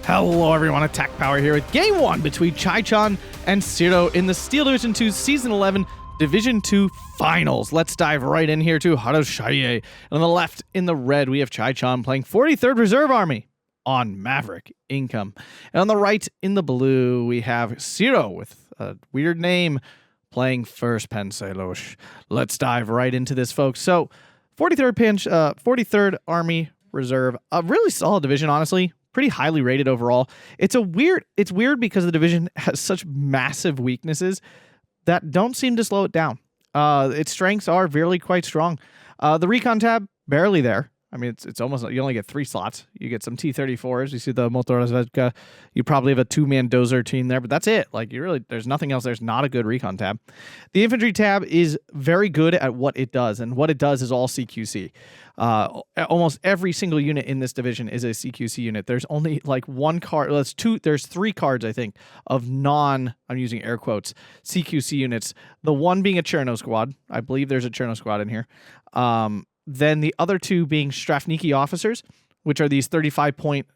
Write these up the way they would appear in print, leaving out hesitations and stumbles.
Hello everyone, Atkpwr here with Game 1 between ChaiChan and Ciro in the Steel Division 2 Season 11 Division 2 Finals. Let's dive right in here to Haroshaje. And on the left, in the red, we have ChaiChan playing 43rd Reserve Army on Maverick Income. And on the right, in the blue, we have Ciro with a weird name playing first Pancelos. Let's dive right into this, folks. So, 43rd Army Reserve, a really solid division, honestly. Pretty highly rated overall. It's weird because the division has such massive weaknesses that don't seem to slow it down. Its strengths are really quite strong. The recon tab, barely there. I mean, it's almost, you only get 3 slots. You get some T-34s. You see the Motorozvedka. You probably have a 2-man dozer team there, but that's it. Like, there's nothing else. There's not a good recon tab. The infantry tab is very good at what it does, and what it does is all CQC. Almost every single unit in this division is a CQC unit. There's only like one card. There's 3 cards, I think, of I'm using air quotes, CQC units. The one being a Cherno squad. I believe there's a Cherno squad in here. Then the other 2 being Strafniki officers, which are these 35-point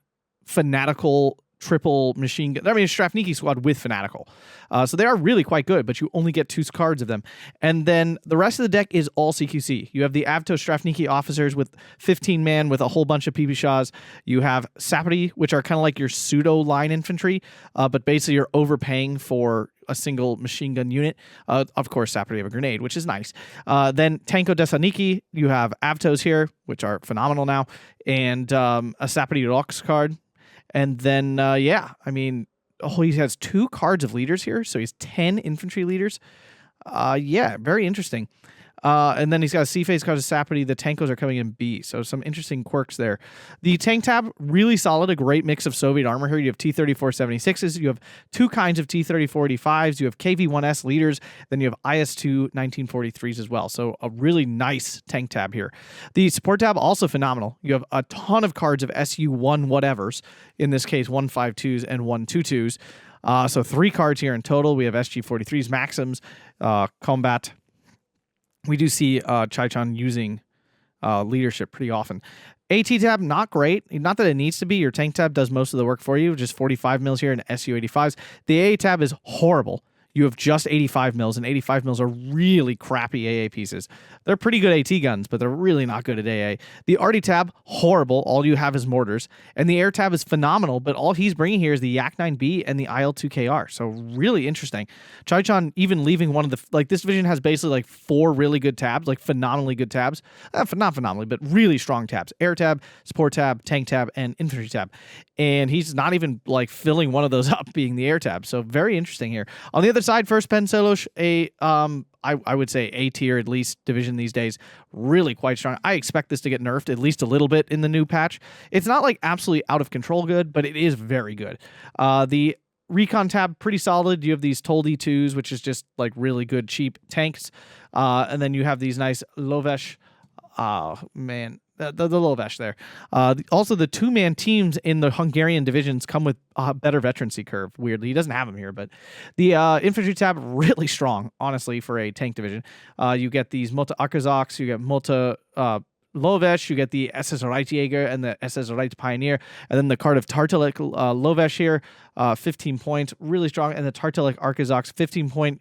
fanatical triple machine gun. I mean, Strafniki squad with fanatical. So they are really quite good, but you only get 2 cards of them. And then the rest of the deck is all CQC. You have the Avto Strafniki officers with 15-man with a whole bunch of PB-Shahs. You have Sapri, which are kind of like your pseudo line infantry, but basically you're overpaying for a single machine gun unit. Of course, Sapri have a grenade, which is nice. Then Tanko Desaniki, you have Avtos here, which are phenomenal now, and a Sapri Rox card. And then, yeah, I mean, he has 2 cards of leaders here, so he's 10 infantry leaders. Yeah, very interesting. And then he's got a C-phase card of Sapri. The Tankos are coming in B, so some interesting quirks there. The tank tab, really solid, a great mix of Soviet armor here. You have T-34-76s, you have 2 kinds of T-34-85s, you have KV-1S leaders, then you have IS-2 1943s as well. So a really nice tank tab here. The support tab, also phenomenal. You have a ton of cards of SU-1 whatevers, in this case 152s and 122s. So 3 cards here in total. We have SG-43s, Maxims, Combat. We do see ChaiChan using leadership pretty often. AT tab, not great. Not that it needs to be. Your tank tab does most of the work for you. Just 45 mils here and SU-85s. The AA tab is horrible. You have just 85 mils, and 85 mils are really crappy AA pieces. They're pretty good AT guns, but they're really not good at AA. The RD tab, horrible. All you have is mortars. And the air tab is phenomenal, but all he's bringing here is the Yak-9B and the IL-2KR. So really interesting. ChaiChan even leaving one of the, like, this division has basically like 4 really good tabs, like phenomenally good tabs. Not phenomenally, but really strong tabs. Air tab, support tab, tank tab, and infantry tab. And he's not even like filling one of those up being the air tab. So very interesting here. On the other side, first Pancelos, I would say A tier at least division these days, really quite strong. I expect this to get nerfed at least a little bit in the new patch. It's not like absolutely out of control good, but it is very good. The recon tab, pretty solid. You have these Toldi 2s, which is just like really good cheap tanks. And then you have these nice Lovesh. Man. The Lovesh there. Also, the 2-man teams in the Hungarian divisions come with a better veterancy curve. Weirdly, he doesn't have them here, but the infantry tab, really strong, honestly, for a tank division. You get these Mota Akazoks, you get Mota Lovesh, you get the SS Reitjäger and the SS Reit Pioneer, and then the card of Tartalik Lovesh here, 15 points, really strong, and the Tartalik Arkazoks, 15-point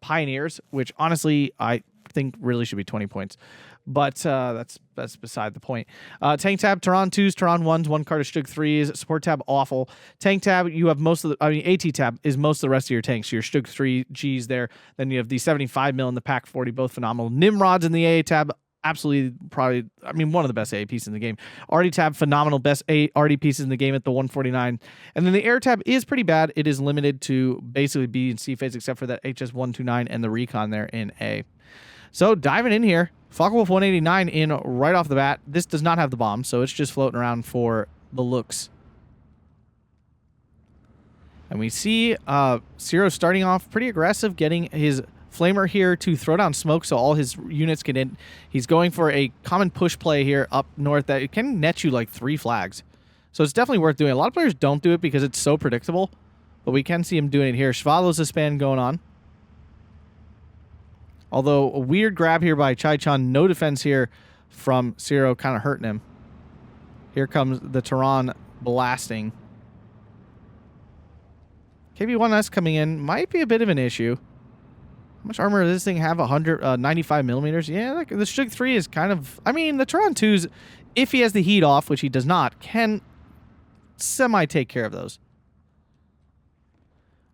Pioneers, which honestly I think really should be 20 points. But that's beside the point. Tank tab, Tehran 2s, Tehran 1s, 1 card of Stug 3s. Support tab, awful. Tank tab, you have most of the, AT tab is most of the rest of your tanks. Your Stug 3Gs there. Then you have the 75 mil and the Pack 40, both phenomenal. Nimrods in the AA tab, absolutely, probably, I mean, one of the best AA pieces in the game. RD tab, phenomenal, best RD pieces in the game at the 149. And then the air tab is pretty bad. It is limited to basically B and C phase, except for that HS-129 and the recon there in A. So diving in here, Focke-Wulf 189 in right off the bat. This does not have the bomb, so it's just floating around for the looks. And we see Ciro starting off pretty aggressive, getting his Flamer here to throw down smoke so all his units get in. He's going for a common push play here up north that it can net you like 3 flags. So it's definitely worth doing. A lot of players don't do it because it's so predictable, but we can see him doing it here. Shvalo's a span going on. Although a weird grab here by ChaiChan, no defense here from Ciro, kind of hurting him. Here comes the Tehran blasting. KV-1S coming in might be a bit of an issue. How much armor does this thing have? 95 millimeters? Yeah, like, the Shug 3 is kind of... I mean, the Tron 2's, if he has the heat off, which he does not, can semi-take care of those.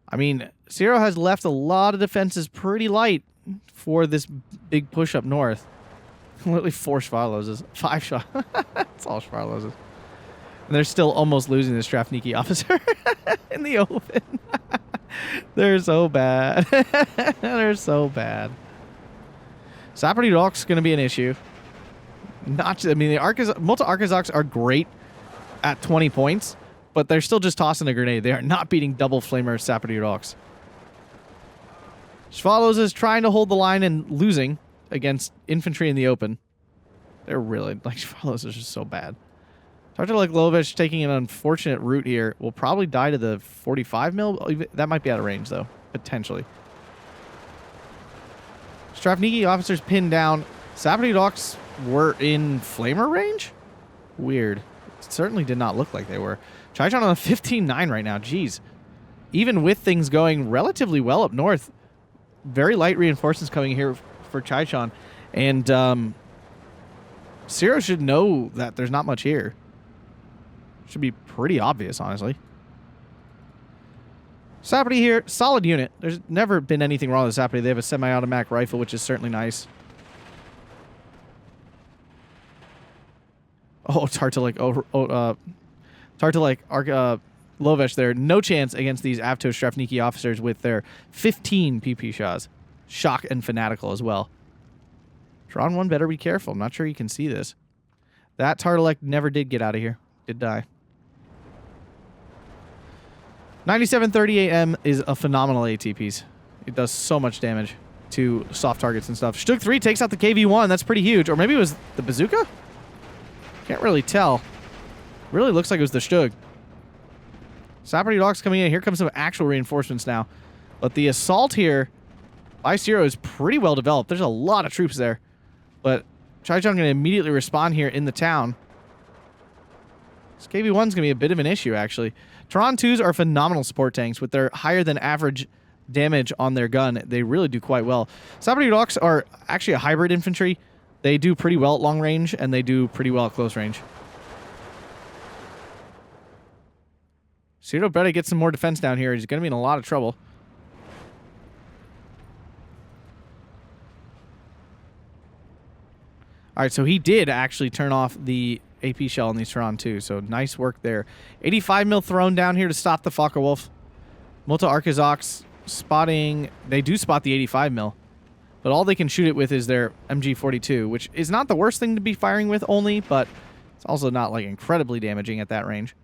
I mean, Ciro has left a lot of defenses pretty light for this big push up north. Literally 4 Schwarloses. 5 shot. It's all Schwarloses. And they're still almost losing this Strafniki officer in the open. They're so bad. They're so bad. Saperty Rock's going to be an issue. Not, I mean, the multi-Arkazoks are great at 20 points, but they're still just tossing a grenade. They are not beating double flamer Saperty Rocks. Schwalos is trying to hold the line and losing against infantry in the open. They're really, like, Schwalos is just so bad. Tartar like Lovich taking an unfortunate route here. Will probably die to the 45 mil. That might be out of range, though. Potentially. Strafniki officers pinned down. Saperty Rocks were in flamer range? Weird. It certainly did not look like they were. ChaiChan on a 15-9 right now. Jeez. Even with things going relatively well up north, very light reinforcements coming here for ChaiChan. And Ciro should know that there's not much here. Should be pretty obvious, honestly. Saperty here, solid unit. There's never been anything wrong with Saperty. They have a semi-automatic rifle, which is certainly nice. Oh, Tartalik Lovesh there. No chance against these Avto Strafniki officers with their 15 PP shots. Shock and Fanatical as well. Tron 1 better be careful. I'm not sure you can see this. That Tartalik never did get out of here. Did die. 9738M is a phenomenal AT piece. It does so much damage to soft targets and stuff. Stug 3 takes out the KV-1. That's pretty huge. Or maybe it was the bazooka? Can't really tell. Really looks like it was the Stug. Saperty Dogs coming in. Here comes some actual reinforcements now. But the assault here by Ciro is pretty well developed. There's a lot of troops there. But ChaiChan going to immediately respond here in the town. This KV-1's going to be a bit of an issue, actually. Tron 2s are phenomenal support tanks with their higher than average damage on their gun. They really do quite well. Saperty Dogs are actually a hybrid infantry. They do pretty well at long range, and they do pretty well at close range. Ciro better get some more defense down here. He's going to be in a lot of trouble. All right, so he did actually turn off the AP shell on these Tron 2, so nice work there. 85 mil thrown down here to stop the Focke-Wulf. Multi-Arkazoks spotting... They do spot the 85 mil, but all they can shoot it with is their MG42, which is not the worst thing to be firing with only, but it's also not, like, incredibly damaging at that range.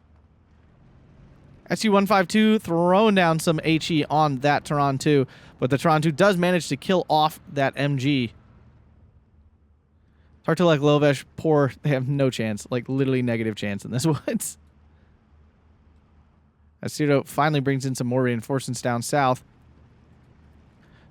SU-152 throwing down some HE on that Tron 2, but the Tron 2 does manage to kill off that MG. Tartulek Lovesh, poor. They have no chance. Like, literally negative chance in this woods. As Ciro finally brings in some more reinforcements down south.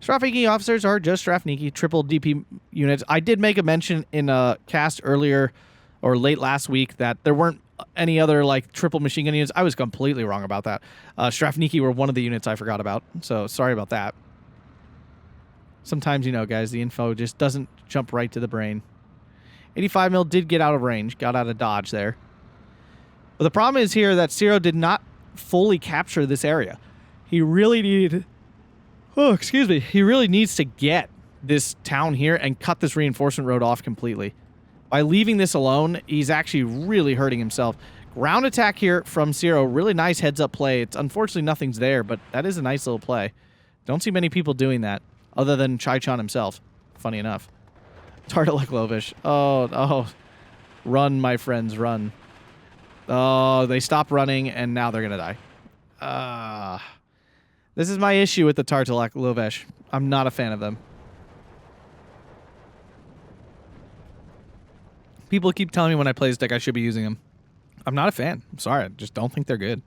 Strafniki officers are just Strafniki, triple DP units. I did make a mention in a cast earlier, or late last week, that there weren't any other, like, triple machine gun units. I was completely wrong about that. Strafniki were one of the units I forgot about, so sorry about that. Sometimes, you know, guys, the info just doesn't jump right to the brain. 85 mil did get out of range, got out of dodge there. But the problem is here that Ciro did not fully capture this area. He really needed... Oh, excuse me. He really needs to get this town here and cut this reinforcement road off completely. By leaving this alone, he's actually really hurting himself. Ground attack here from Ciro. Really nice heads-up play. It's unfortunately nothing's there, but that is a nice little play. Don't see many people doing that, other than ChaiChan himself. Funny enough. Tartulek Lovesh. Oh. Run, my friends, run. Oh, they stopped running, and now they're going to die. This is my issue with the Tartulek Lovesh. I'm not a fan of them. People keep telling me when I play this deck I should be using them. I'm not a fan. I'm sorry. I just don't think they're good.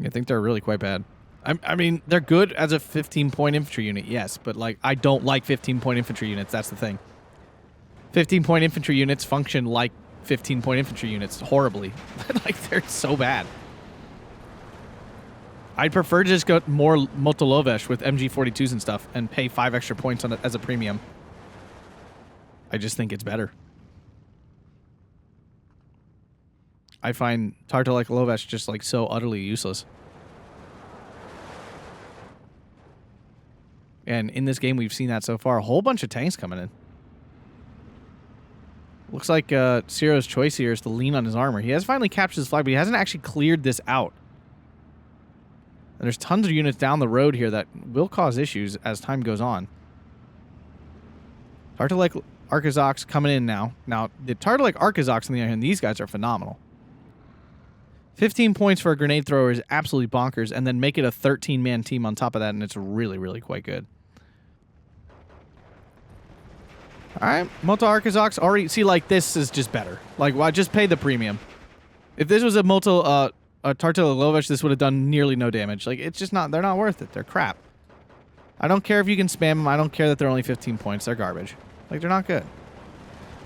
I think they're really quite bad. I mean, they're good as a 15-point infantry unit, yes, but, like, I don't like 15-point infantry units. That's the thing. 15-point infantry units function like 15-point infantry units horribly. Like, they're so bad. I'd prefer to just go more Motolovesh with MG42s and stuff and pay 5 extra points on it as a premium. I just think it's better. I find Tartalek Lovesh just like so utterly useless. And in this game, we've seen that so far. A whole bunch of tanks coming in. Looks like Ciro's choice here is to lean on his armor. He has finally captured his flag, but he hasn't actually cleared this out. And there's tons of units down the road here that will cause issues as time goes on. Tartalek Arkazoks coming in now. Now, the Tartalek Arkazoks on the other hand, these guys are phenomenal. 15 points for a grenade thrower is absolutely bonkers, and then make it a 13-man team on top of that, and it's really, really quite good. All right, Moto Arkazoks already see like this is just better. Like, why just pay the premium? If this was a Moto Tartalek Lovesh, this would have done nearly no damage. Like, it's just not. They're not worth it. They're crap. I don't care if you can spam them. I don't care that they're only 15 points. They're garbage. Like, they're not good.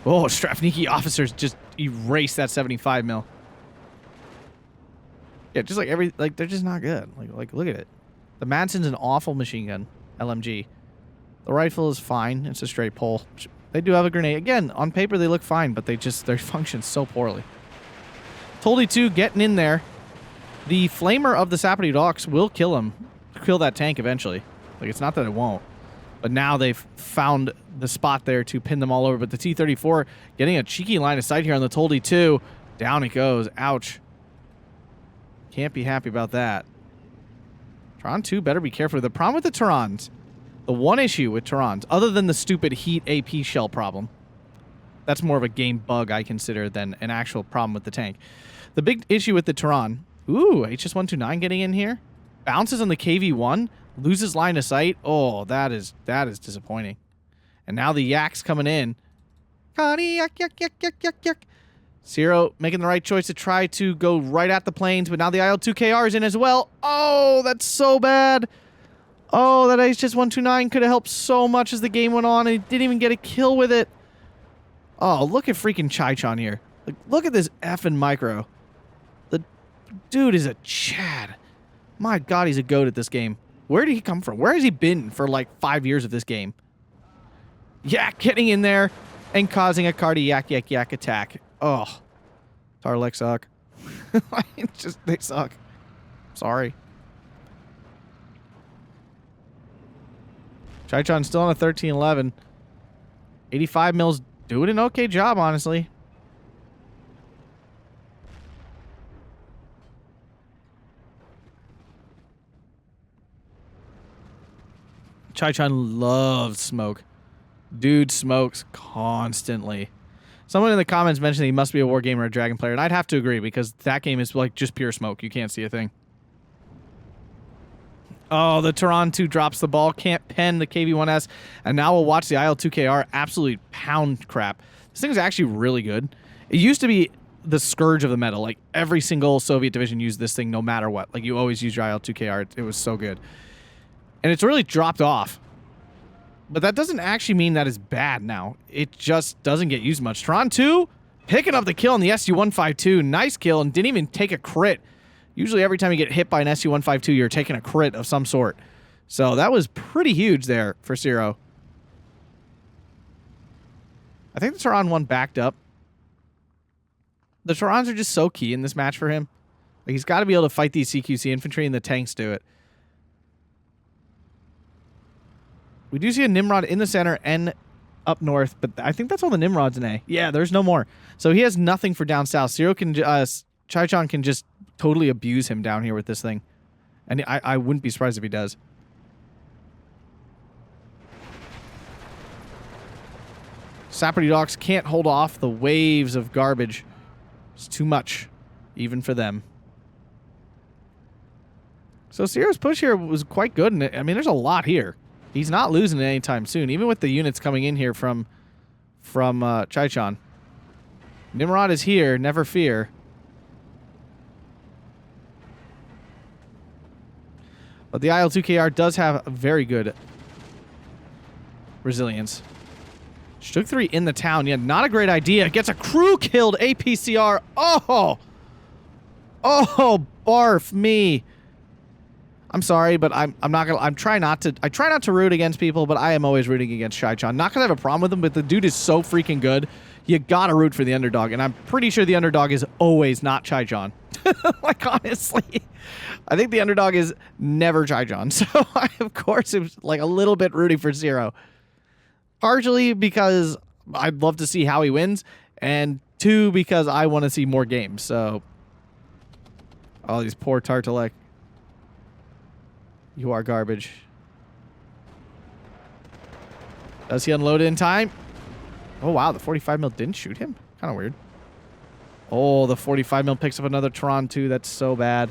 Oh, Strafniki officers just erased that 75 mil. Yeah, just like they're just not good. Like look at it. The Madsen's an awful machine gun, LMG. The rifle is fine. It's a straight pull. They do have a grenade. Again, on paper they look fine, but they function so poorly. Toldy 2 getting in there. The flamer of the Sapperty Docks will kill him. Kill that tank eventually. Like, it's not that it won't. But now they've found the spot there to pin them all over. But the T-34 getting a cheeky line of sight here on the Toldy 2. Down it goes. Ouch. Can't be happy about that. Tehran 2 better be careful. The problem with the Tehrans, the one issue with Tehrans, other than the stupid heat AP shell problem, that's more of a game bug I consider than an actual problem with the tank. The big issue with the Tehran, ooh, HS-129 getting in here. Bounces on the KV-1, loses line of sight. Oh, that is disappointing. And now the Yak's coming in. Yak, yak, yak, yak, yak, yak. Ciro making the right choice to try to go right at the planes, but now the IL-2KR is in as well. Oh, that's so bad. Oh, that HS-129 could have helped so much as the game went on, and he didn't even get a kill with it. Oh, look at freaking ChaiChan here. Like, look at this effing micro. The dude is a Chad. My God, he's a goat at this game. Where did he come from? Where has he been for like 5 years of this game? Yak getting in there and causing a cardiac yak attack. Oh, Tartalek suck. They suck. Sorry. ChaiChan still on a 13-11. 85 mils doing an okay job, honestly. ChaiChan loves smoke. Dude smokes constantly. Someone in the comments mentioned he must be a war gamer or a dragon player, and I'd have to agree because that game is like just pure smoke. You can't see a thing. Oh, the Tehran 2 drops the ball, can't pen the KV-1S, and now we'll watch the IL-2KR absolutely pound crap. This thing is actually really good. It used to be the scourge of the meta. Like, every single Soviet division used this thing no matter what. Like, you always use your IL-2KR. It was so good. And it's really dropped off. But that doesn't actually mean that it's bad now. It just doesn't get used much. Tehran 2 picking up the kill on the SU-152. Nice kill, and didn't even take a crit. Usually every time you get hit by an SU-152, you're taking a crit of some sort. So that was pretty huge there for Ciro. I think the Tehran 1 backed up. The Tehrans are just so key in this match for him. Like, he's got to be able to fight these CQC infantry, and the tanks do it. We do see a Nimrod in the center and up north, but I think that's all the Nimrods in A. Yeah, there's no more. So he has nothing for down south. Ciro can, ChaiChan can just totally abuse him down here with this thing. And I wouldn't be surprised if he does. Sapperty Docks can't hold off the waves of garbage. It's too much, even for them. So Ciro's push here was quite good. And I mean, there's a lot here. He's not losing it anytime soon, even with the units coming in here from ChaiChan. Nimrod is here, never fear. But the IL-2KR does have a very good resilience. Shtug 3 in the town. Yeah, not a great idea. Gets a crew killed. APCR. Oh! Oh, barf me. I'm sorry, but I'm not gonna. I try not to root against people, but I am always rooting against ChaiChan. Not because I have a problem with him, but the dude is so freaking good. You gotta root for the underdog, and I'm pretty sure the underdog is always not ChaiChan. Like, honestly, I think the underdog is never ChaiChan. So I, of course, it was like a little bit rooting for Ciro. Partially because I'd love to see how he wins, and 2, because I want to see more games. So, oh, these poor Tartalek. You are garbage. Does he unload it in time? Oh, wow. The 45 mil didn't shoot him? Kind of weird. Oh, the 45 mil picks up another Tron, too. That's so bad.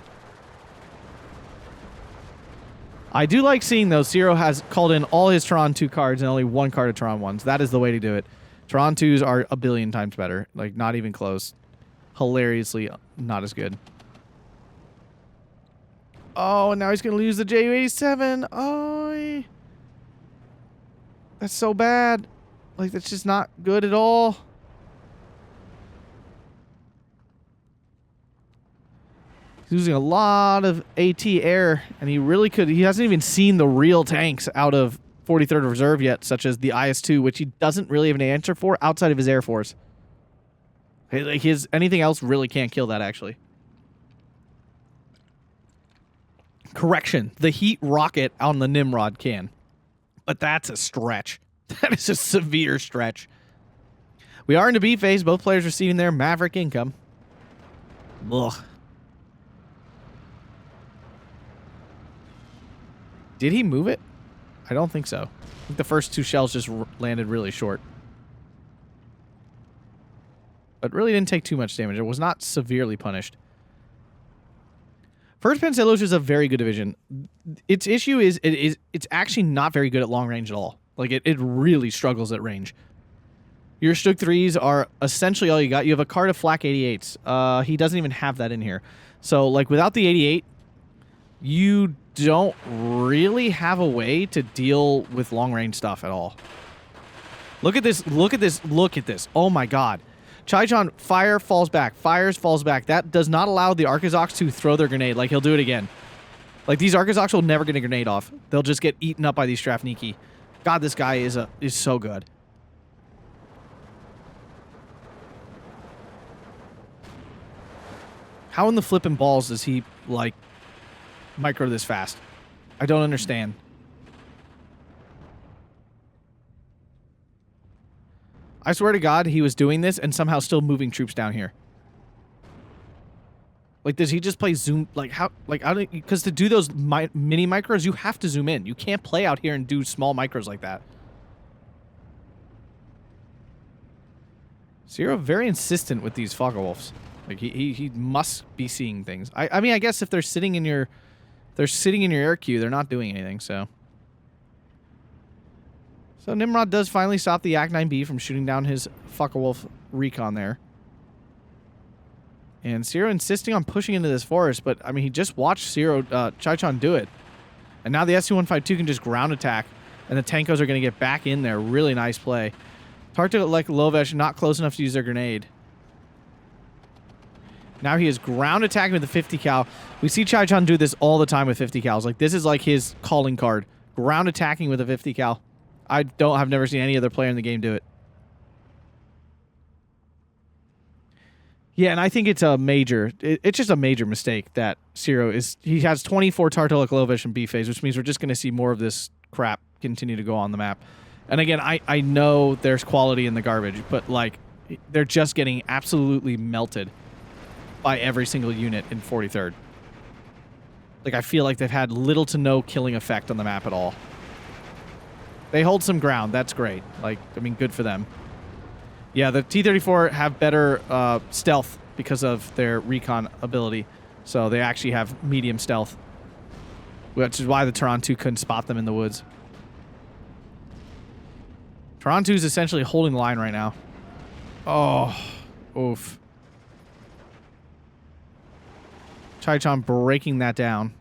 I do like seeing, though, Ciro has called in all his Tron 2 cards and only 1 card of Tron 1s. That is the way to do it. Tron 2s are a billion times better. Like, not even close. Hilariously not as good. Oh, now he's going to lose the JU-87. Oh, that's so bad. Like, that's just not good at all. He's losing a lot of AT air, and he really could. He hasn't even seen the real tanks out of 43rd Reserve yet, such as the IS-2, which he doesn't really have an answer for outside of his Air Force. Like, anything else really can't kill that, actually. Correction, the Heat rocket on the Nimrod can. But that's a stretch. That is a severe stretch. We are in the B phase. Both players receiving their Maverick income. Ugh. Did he move it? I don't think so. I think the first 2 shells just landed really short. But really didn't take too much damage. It was not severely punished. First Pancelos is a very good division. Its issue is it's actually not very good at long range at all. Like, it really struggles at range. Your Stug 3s are essentially all you got. You have a card of flak 88s. He doesn't even have that in here. So, like, without the 88, you don't really have a way to deal with long range stuff at all. Look at this. Look at this. Look at this. Oh, my God. ChaiChan, fire, falls back. Fires, falls back. That does not allow the Arkazoks to throw their grenade. Like, he'll do it again. Like, these Arkazoks will never get a grenade off. They'll just get eaten up by these Strafniki. God, this guy is so good. How in the flippin' balls does he, like, micro this fast? I don't understand. I swear to God, he was doing this and somehow still moving troops down here. Like, does he just play zoom? Like, how? Like, because to do those mini micros, you have to zoom in. You can't play out here and do small micros like that. Ciro very insistent with these Focke-Wulfs. Like, he must be seeing things. I mean, I guess if they're sitting in your air queue, they're not doing anything. So Nimrod does finally stop the Ak-9B from shooting down his Focke-Wulf recon there. And Ciro insisting on pushing into this forest, but, I mean, he just watched ChaiChan do it. And now the SU-152 can just ground attack, and the Tankos are going to get back in there. Really nice play. Tartalek Lovesh not close enough to use their grenade. Now he is ground attacking with the 50 cal. We see ChaiChan do this all the time with 50 cals. Like, this is like his calling card. Ground attacking with a 50 cal. I've never seen any other player in the game do it. Yeah, and I think it's a major, it's just a major mistake that Ciro is, he has 24 Tartalek Lovesh in B phase, which means we're just going to see more of this crap continue to go on the map. And again, I know there's quality in the garbage, but, like, they're just getting absolutely melted by every single unit in 43rd. Like, I feel like they've had little to no killing effect on the map at all. They hold some ground. That's great. Like, I mean, good for them. Yeah, the T-34 have better stealth because of their recon ability. So they actually have medium stealth, which is why the Tehran 2 couldn't spot them in the woods. Tehran 2 is essentially holding the line right now. Oh, oof. ChaiChan breaking that down.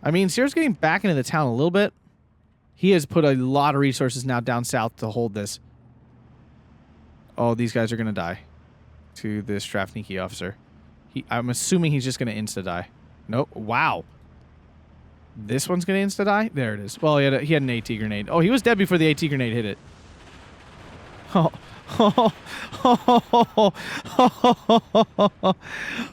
I mean, Ciro's getting back into the town a little bit. He has put a lot of resources now down south to hold this. Oh, these guys are going to die to this Strafniki officer. I'm assuming he's just going to insta-die. Nope. Wow. This one's going to insta-die? There it is. Well, he had an AT grenade. Oh, he was dead before the AT grenade hit it. Oh.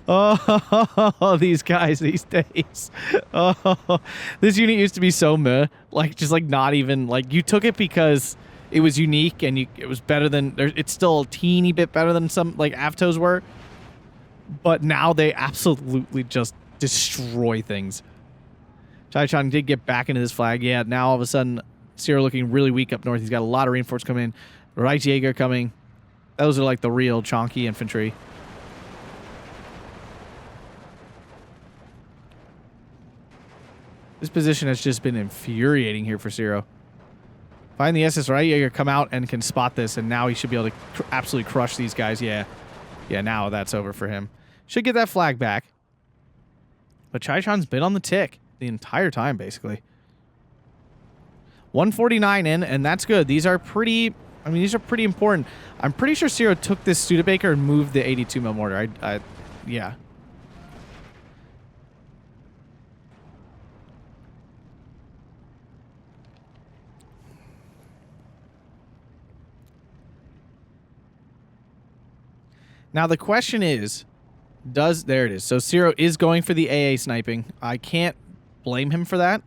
Oh, these guys these days. Oh, this unit used to be so meh. Like, just like not even, like, you took it because it was unique and it was better than, it's still a teeny bit better than some, like, Avtos were. But now they absolutely just destroy things. ChaiChan did get back into this flag. Yeah, now all of a sudden, Ciro looking really weak up north. He's got a lot of reinforcements coming in. Right Jaeger coming. Those are like the real chonky infantry. This position has just been infuriating here for Ciro. Find the SS Right Jaeger come out and can spot this, and now he should be able to absolutely crush these guys. Yeah. Yeah, now that's over for him. Should get that flag back. But ChaiChan's been on the tick the entire time, basically. 149 in, and that's good. These are pretty... I mean, these are pretty important. I'm pretty sure Ciro took this Studebaker and moved the 82 mil mortar. Yeah. Now the question is, there it is. So Ciro is going for the AA sniping. I can't blame him for that.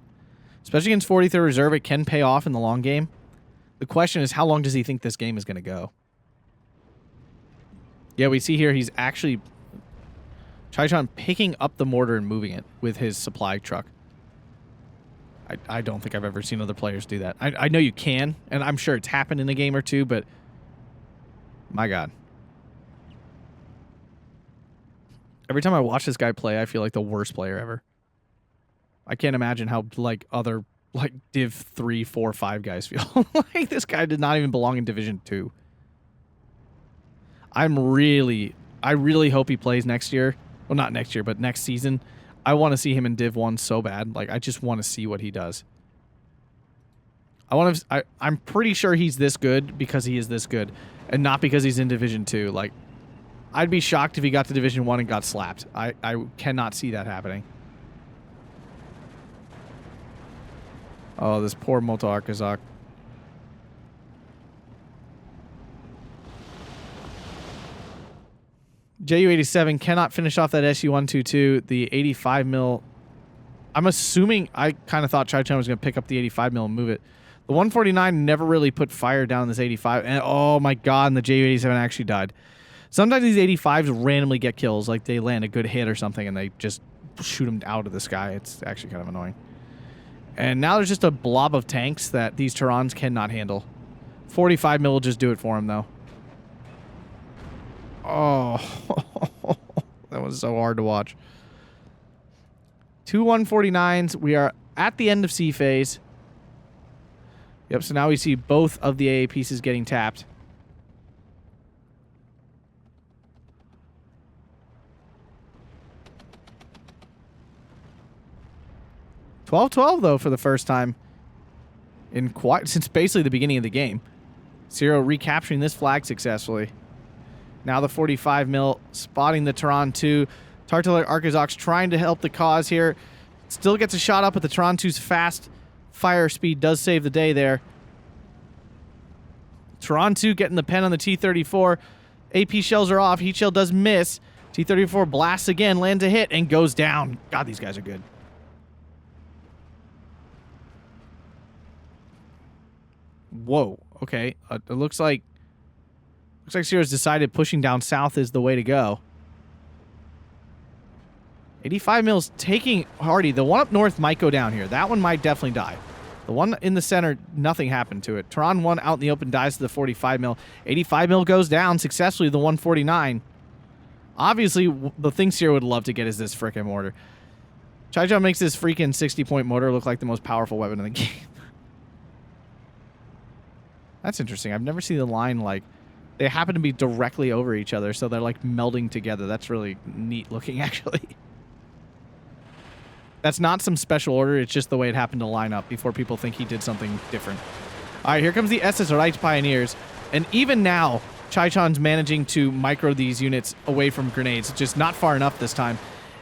Especially against 43rd Reserve, it can pay off in the long game. The question is, how long does he think this game is going to go? Yeah, we see here he's actually... ChaiChan picking up the mortar and moving it with his supply truck. I don't think I've ever seen other players do that. I know you can, and I'm sure it's happened in a game or two, but... My God. Every time I watch this guy play, I feel like the worst player ever. I can't imagine how, like, other... like Div 3, 4, 5 guys feel. Like this guy did not even belong in Division 2. I really hope he plays next year. Well, not next year, but next season. I want to see him in Div 1 so bad. Like, I just want to see what he does. I'm pretty sure he's this good because he is this good, and not because he's in Division 2. Like, I'd be shocked if he got to Division 1 and got slapped. I cannot see that happening. Oh, this poor Moto Arkazak. JU-87 cannot finish off that SU-122. The 85 mil. I'm assuming, I kind of thought ChaiChan was going to pick up the 85 mil and move it. The 149 never really put fire down this 85. And oh my God, and the JU-87 actually died. Sometimes these 85s randomly get kills. Like they land a good hit or something and they just shoot them out of the sky. It's actually kind of annoying. And now there's just a blob of tanks that these Terrans cannot handle. 45 mil will just do it for him, though. Oh, that was so hard to watch. 2 149s. We are at the end of C phase. Yep, so now we see both of the AA pieces getting tapped. $12-12 though for the first time in since basically the beginning of the game. Ciro recapturing this flag successfully. Now the 45 mil spotting the Tehran 2. Tartalik Arkazak's trying to help the cause here. Still gets a shot up, but the Tehran 2's fast fire speed does save the day there. Tehran 2 getting the pen on the T-34. AP shells are off. Heat shell does miss. T-34 blasts again, lands a hit, and goes down. God, these guys are good. Whoa. Okay. It looks like Ciro's decided pushing down south is the way to go. 85 mils taking Hardy. The one up north might go down here. That one might definitely die. The one in the center, nothing happened to it. Tehran 1 out in the open dies to the 45 mil. 85 mil goes down successfully. The 149. Obviously, the thing Ciro would love to get is this frickin' mortar. ChaiChan makes this freaking 60-point mortar look like the most powerful weapon in the game. That's interesting. I've never seen the line like... They happen to be directly over each other, so they're like melding together. That's really neat looking, actually. That's not some special order. It's just the way it happened to line up before people think he did something different. All right, here comes the SS Right Pioneers. And even now, ChaiChan's managing to micro these units away from grenades. Just not far enough this time.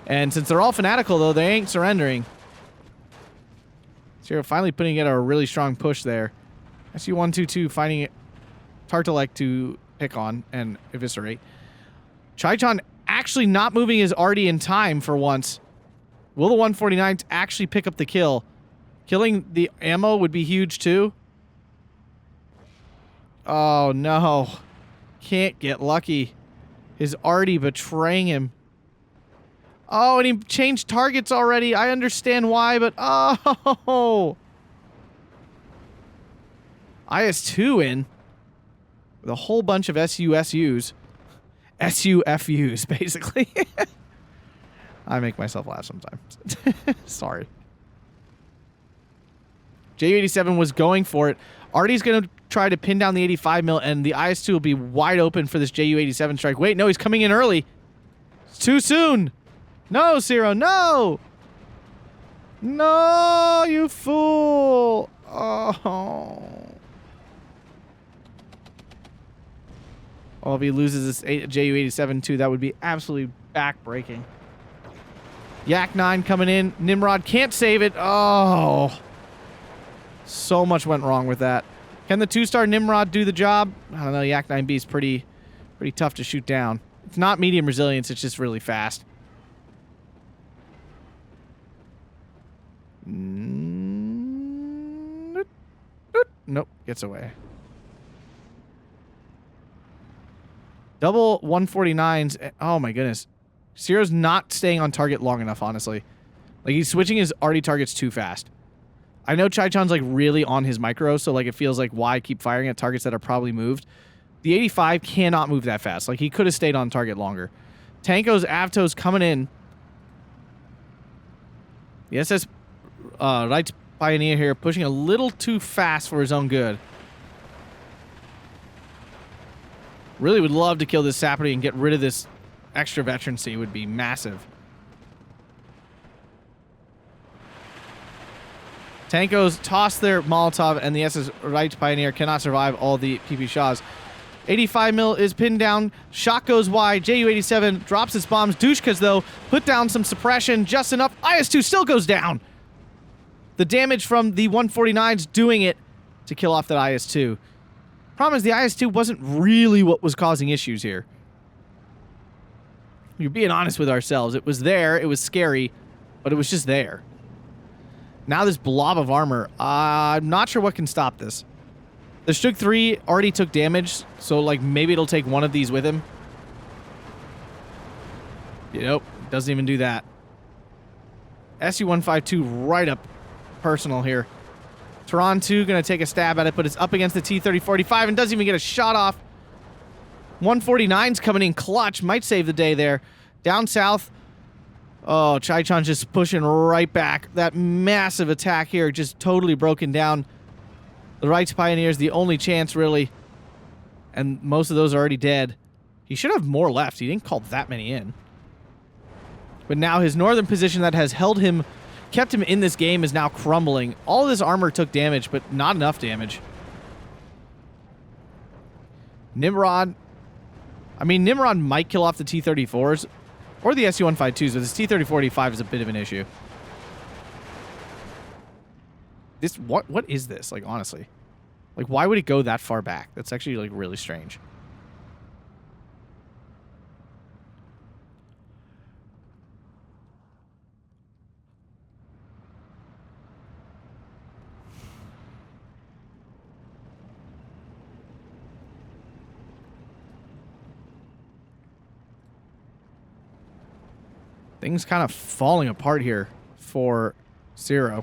And since they're all fanatical, though, they ain't surrendering. Ciro finally putting in a really strong push there. SU-122 finding it Tartalek to pick on and eviscerate. ChaiChan actually not moving his arty in time for once. Will the 149s actually pick up the kill? Killing the ammo would be huge too. Oh no. Can't get lucky. His arty betraying him. Oh, and he changed targets already. I understand why, but oh. IS-2 in. With a whole bunch of SUFUs, basically. I make myself laugh sometimes. Sorry. Ju-87 was going for it. Arty's going to try to pin down the 85 mil, and the IS-2 will be wide open for this Ju-87 strike. Wait, no, he's coming in early. It's too soon. No, Ciro, no! No, you fool! Oh. Oh, if he loses this Ju-87 too, that would be absolutely back-breaking. Yak 9 coming in. Nimrod can't save it. Oh. So much went wrong with that. Can the 2-star Nimrod do the job? I don't know. Yak 9B is pretty tough to shoot down. It's not medium resilience. It's just really fast. Nope. Gets away. Double 149s. Oh my goodness. Ciro's not staying on target long enough, honestly. Like, he's switching his arty targets too fast. I know ChaiChan's like really on his micro, so like it feels like why keep firing at targets that are probably moved. The 85 cannot move that fast. Like, he could have stayed on target longer. Tanko's Avtos coming in. The SS Rights Pioneer here pushing a little too fast for his own good. Really would love to kill this Sapperty and get rid of this extra veterancy. Would be massive. Tankos toss their Molotov, and the SS Right Pioneer cannot survive all the PP shots. 85 mil is pinned down. Shot goes wide. Ju-87 drops its bombs. Dushkas, though, put down some suppression just enough. IS-2 still goes down. The damage from the 149's doing it to kill off that IS-2. Problem is, the IS-2 wasn't really what was causing issues here. You're being honest with ourselves. It was there. It was scary, but it was just there. Now this blob of armor. I'm not sure what can stop this. The Stuk 3 already took damage, so like maybe it'll take one of these with him. Nope, doesn't even do that. SU-152 right up personal here. Tehran 2 gonna take a stab at it, but it's up against the T-3045 and doesn't even get a shot off. 149's coming in clutch, might save the day there. Down south. Oh, ChaiChan just pushing right back. That massive attack here just totally broken down. The Rights Pioneer's the only chance, really. And most of those are already dead. He should have more left. He didn't call that many in. But now his northern position that has held him, kept him in this game, is now crumbling. All this armor took damage, but not enough damage. Nimrod. I mean, Nimrod might kill off the T-34s or the SU-152s, but this T-3045 is a bit of an issue. This, what is this? Like, honestly. Like, why would it go that far back? That's actually, like, really strange. Things kind of falling apart here for Ciro.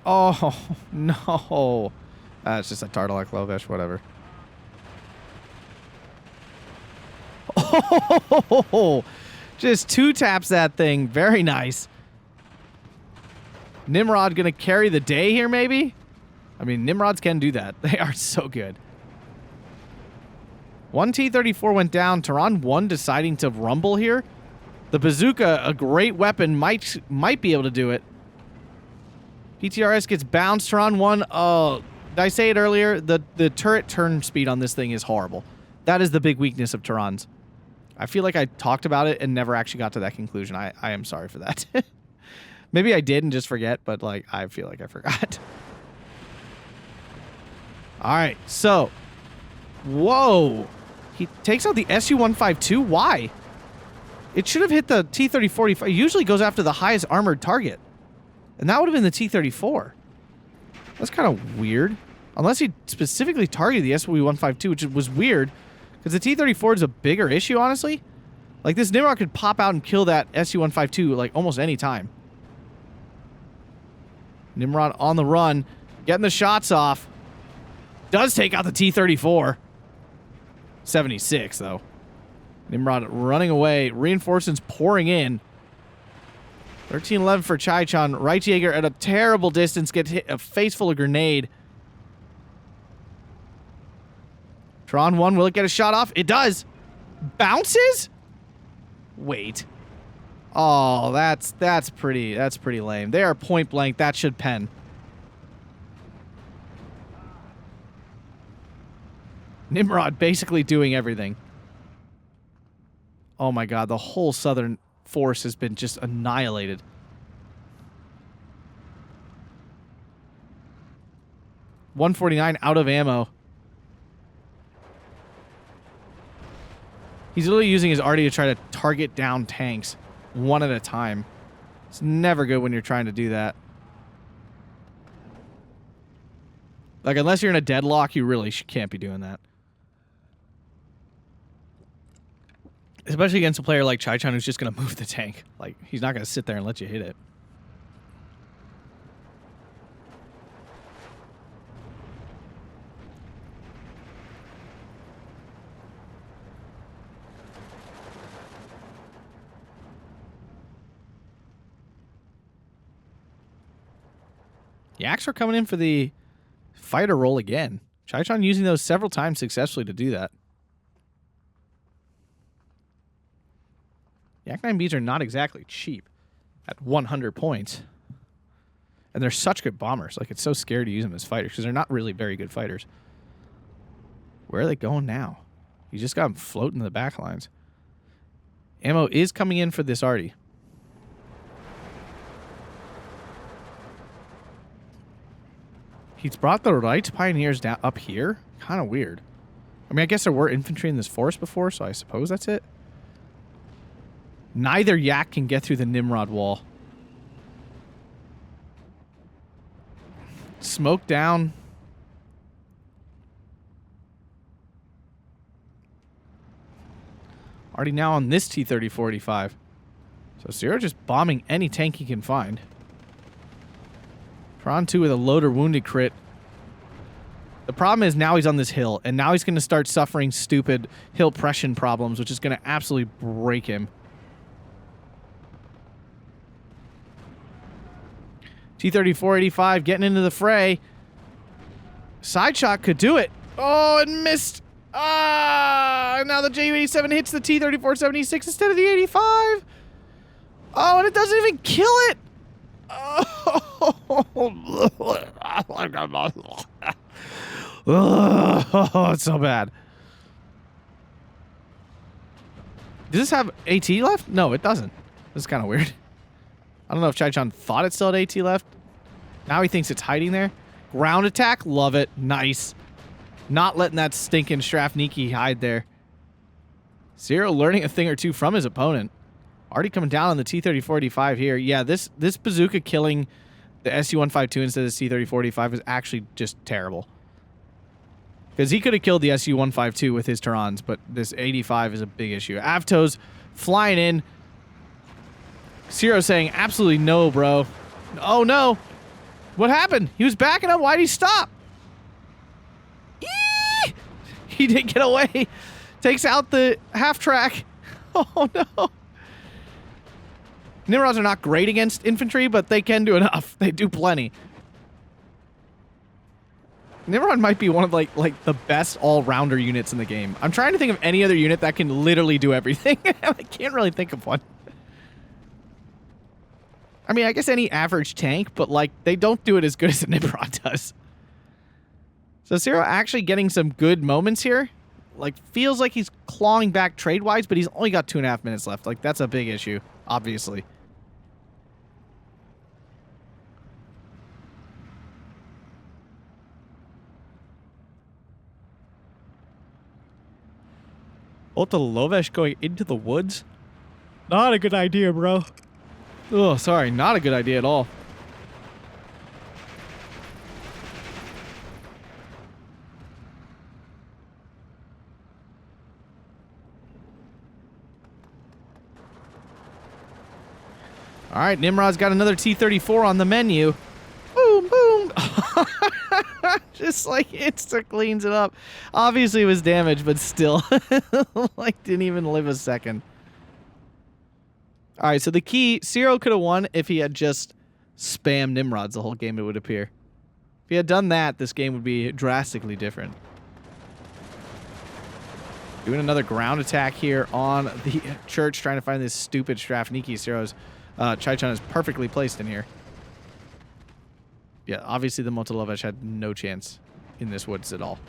Oh, no. It's just a Tartalek Lovesh, whatever. Oh, just two taps that thing. Very nice. Nimrod going to carry the day here, maybe? I mean, Nimrods can do that. They are so good. One T-34 went down. Tehran 1 deciding to rumble here. The bazooka, a great weapon, might be able to do it. PTRS gets bounced. Tehran 1. Oh, did I say it earlier? The turret turn speed on this thing is horrible. That is the big weakness of Tehran's. I feel like I talked about it and never actually got to that conclusion. I am sorry for that. Maybe I did and just forget, but like I feel like I forgot. All right, so, whoa. He takes out the SU-152? Why? It should have hit the T-3045. It usually goes after the highest armored target. And that would have been the T-34. That's kind of weird. Unless he specifically targeted the SU-152, which was weird. Because the T-34 is a bigger issue, honestly. Like, this Nimrod could pop out and kill that SU-152, like, almost any time. Nimrod on the run. Getting the shots off. Does take out the T-34. 76, though. Nimrod running away. Reinforcements pouring in. 13-11 for ChaiChan. Reichjäger at a terrible distance gets hit a face full of grenade. Tron 1, will it get a shot off? It does. Bounces? Wait. Oh, that's pretty lame. They are point blank. That should pen. Nimrod basically doing everything. Oh my god, the whole southern force has been just annihilated. $149 out of ammo. He's literally using his RD to try to target down tanks one at a time. It's never good when you're trying to do that. Like, unless you're in a deadlock, you really can't be doing that. Especially against a player like ChaiChan who's just going to move the tank. Like, he's not going to sit there and let you hit it. Yaks are coming in for the fighter role again. ChaiChan using those several times successfully to do that. Yak 9Bs are not exactly cheap at 100 points. And they're such good bombers. Like, it's so scary to use them as fighters because they're not really very good fighters. Where are they going now? You just got them floating in the back lines. Ammo is coming in for this arty. He's brought the right pioneers down up here. Kind of weird. I mean, I guess there were infantry in this forest before, so I suppose that's it. Neither Yak can get through the Nimrod wall. Smoke down. Already now on this T-3045. So Ciro just bombing any tank he can find. Tron 2 with a loader wounded crit. The problem is now he's on this hill, and now he's going to start suffering stupid hill pression problems, which is going to absolutely break him. T-3485 getting into the fray. Side shot could do it. Oh, it missed. Ah, now the Ju-87 hits the T-3476 instead of the 85. Oh, and it doesn't even kill it. Oh, it's so bad. Does this have AT left? No, it doesn't. This is kind of weird. I don't know if ChaiChan thought it still had AT left. Now he thinks it's hiding there. Ground attack, love it. Nice. Not letting that stinking Strafniki hide there. Ciro learning a thing or two from his opponent. Already coming down on the T-3045 here. Yeah, this bazooka killing the SU-152 instead of the T-3045 is actually just terrible. Because he could have killed the SU-152 with his Turans, but this 85 is a big issue. Avtos flying in. Ciro saying, absolutely no, bro. Oh, no. What happened? He was backing up. Why'd he stop? Eee! He did get away. Takes out the half track. Oh, no. Nimrods are not great against infantry, but they can do enough. They do plenty. Nimrod might be one of like the best all-rounder units in the game. I'm trying to think of any other unit that can literally do everything. I can't really think of one. I mean, I guess any average tank, but like they don't do it as good as a Nimrod does. So Ciro actually getting some good moments here. like, feels like he's clawing back trade-wise, but he's only got 2.5 minutes left. Like, that's a big issue, obviously. WWII going into the woods? Not a good idea, bro. Oh, sorry. Not a good idea at all. All right, Nimrod's got another T-34 on the menu. Boom, boom. Just like insta cleans it up. Obviously it was damaged, but still, like, didn't even live a second. All right, so the key, Ciro could have won if he had just spammed Nimrods the whole game, it would appear. If he had done that, this game would be drastically different. Doing another ground attack here on the church, trying to find this stupid Strafniki. Ciro's ChaiChan is perfectly placed in here. Yeah, obviously the WWII had no chance in this woods at all.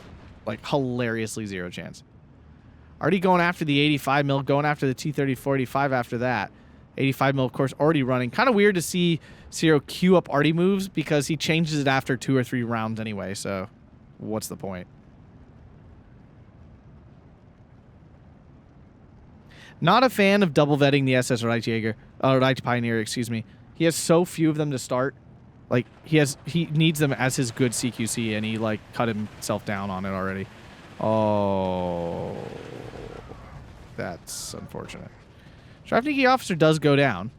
Like, hilariously zero chance. Already going after the 85 mil, going after the T-30-45 after that. 85 mil, of course, already running. Kind of weird to see Ciro queue up arty moves because he changes it after 2 or 3 rounds anyway, so what's the point? Not a fan of double vetting the SS Reichjäger, or Reich Pioneer, excuse me. He has so few of them to start. Like, he needs them as his good CQC, and he, like, cut himself down on it already. Oh, that's unfortunate. Strafniki officer does go down.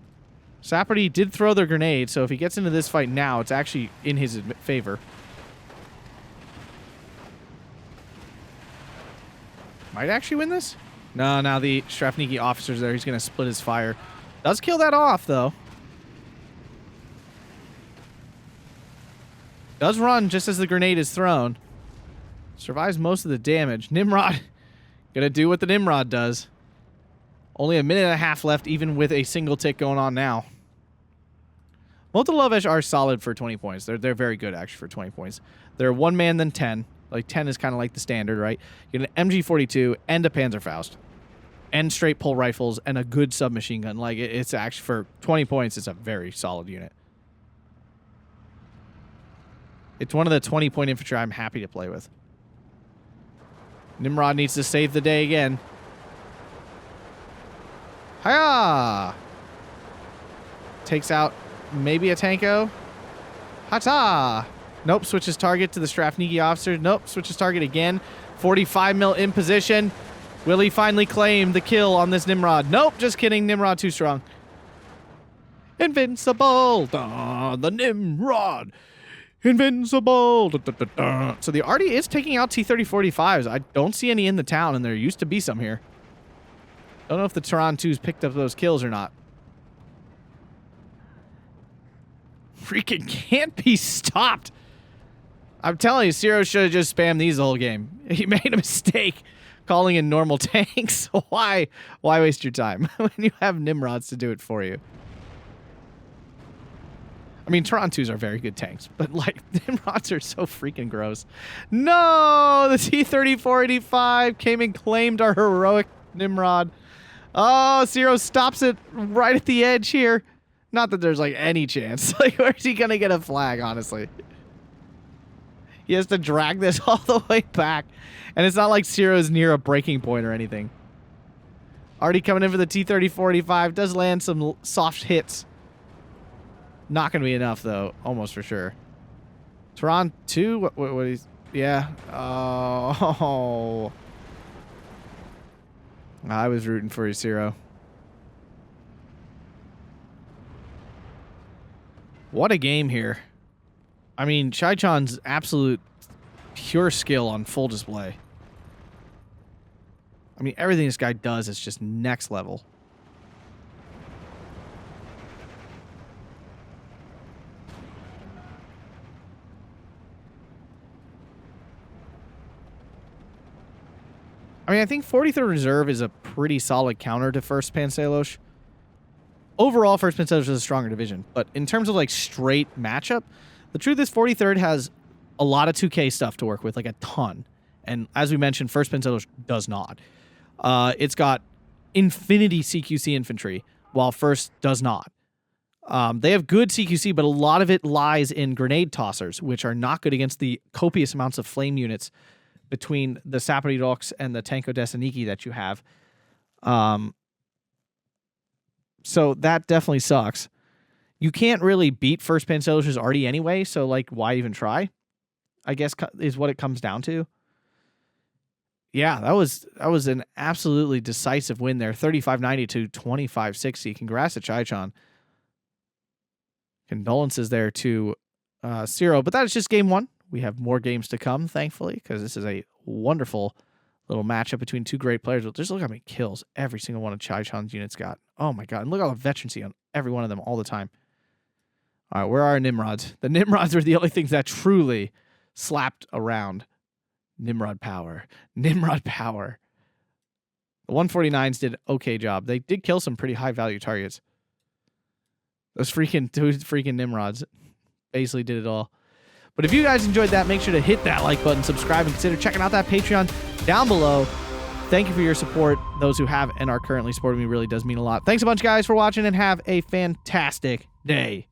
Saperty did throw their grenade, so if he gets into this fight now, it's actually in his favor. Might actually win this? No, now the Strafniki officer's there. He's going to split his fire. Does kill that off, though. Does run just as the grenade is thrown. Survives most of the damage. Nimrod gonna do what the Nimrod does. Only a minute and a half left, even with a single tick going on now. WWII are solid for 20 points. They're very good, actually, for 20 points. They're one man, then 10. Like, 10 is kind of like the standard, right? You get an MG42 and a Panzerfaust. And straight pull rifles and a good submachine gun. Like, it's actually, for 20 points, it's a very solid unit. It's one of the 20-point infantry I'm happy to play with. Nimrod needs to save the day again. Hiya! Takes out maybe a Tanko. Hata! Nope, switches target to the Strafniki officer. Nope, switches target again. 45 mil in position. Will he finally claim the kill on this Nimrod? Nope, just kidding. Nimrod too strong. Invincible! The Nimrod! Invincible! So the arty is taking out T-30-45s. I don't see any in the town, and there used to be some here. Don't know if the Tehran 2s picked up those kills or not. Freaking can't be stopped. I'm telling you, Ciro should have just spammed these the whole game. He made a mistake calling in normal tanks. Why waste your time when you have Nimrods to do it for you? I mean, Tehran 2s are very good tanks, but, like, Nimrods are so freaking gross. No! The T-34-85 came and claimed our heroic Nimrod. Oh, Ciro stops it right at the edge here. Not that there's, like, any chance. Like, where's he gonna get a flag, honestly? He has to drag this all the way back. And it's not like Ciro's near a breaking point or anything. Already coming in for the T-30-45. Does land some soft hits. Not going to be enough, though. Almost for sure. Tehran 2? What is... Yeah. Oh. I was rooting for you, Ciro. What a game here. I mean, ChaiChan's absolute pure skill on full display. I mean, everything this guy does is just next level. I mean, I think 43rd Reserve is a pretty solid counter to 1st Pancelos. Overall, 1st Pancelos is a stronger division. But in terms of, like, straight matchup, the truth is 43rd has a lot of 2K stuff to work with, like a ton. And as we mentioned, first Pancelos does not. It's got infinity CQC infantry, while first does not. They have good CQC, but a lot of it lies in grenade tossers, which are not good against the copious amounts of flame units between the Sapori Rocks and the Tanko Desaniki that you have. So that definitely sucks. You can't really beat first Pancelos' arty anyway, so like why even try? I guess is what it comes down to. Yeah, that was an absolutely decisive win there. 35-90 to 25-60. Congrats to ChaiChan. Condolences there to Ciro, but that is just game 1. We have more games to come, thankfully, because this is a wonderful little matchup between two great players. Just look how many kills every single one of ChaiChan's units got. Oh my god, and look at all the veterancy on every one of them all the time. All right, where are our Nimrods? The Nimrods are the only things that truly slapped around. Nimrod power. Nimrod power. The 149s did an okay job. They did kill some pretty high-value targets. Those freaking Nimrods basically did it all. But if you guys enjoyed that, make sure to hit that like button, subscribe, and consider checking out that Patreon down below. Thank you for your support. Those who have and are currently supporting me really does mean a lot. Thanks a bunch, guys, for watching, and have a fantastic day.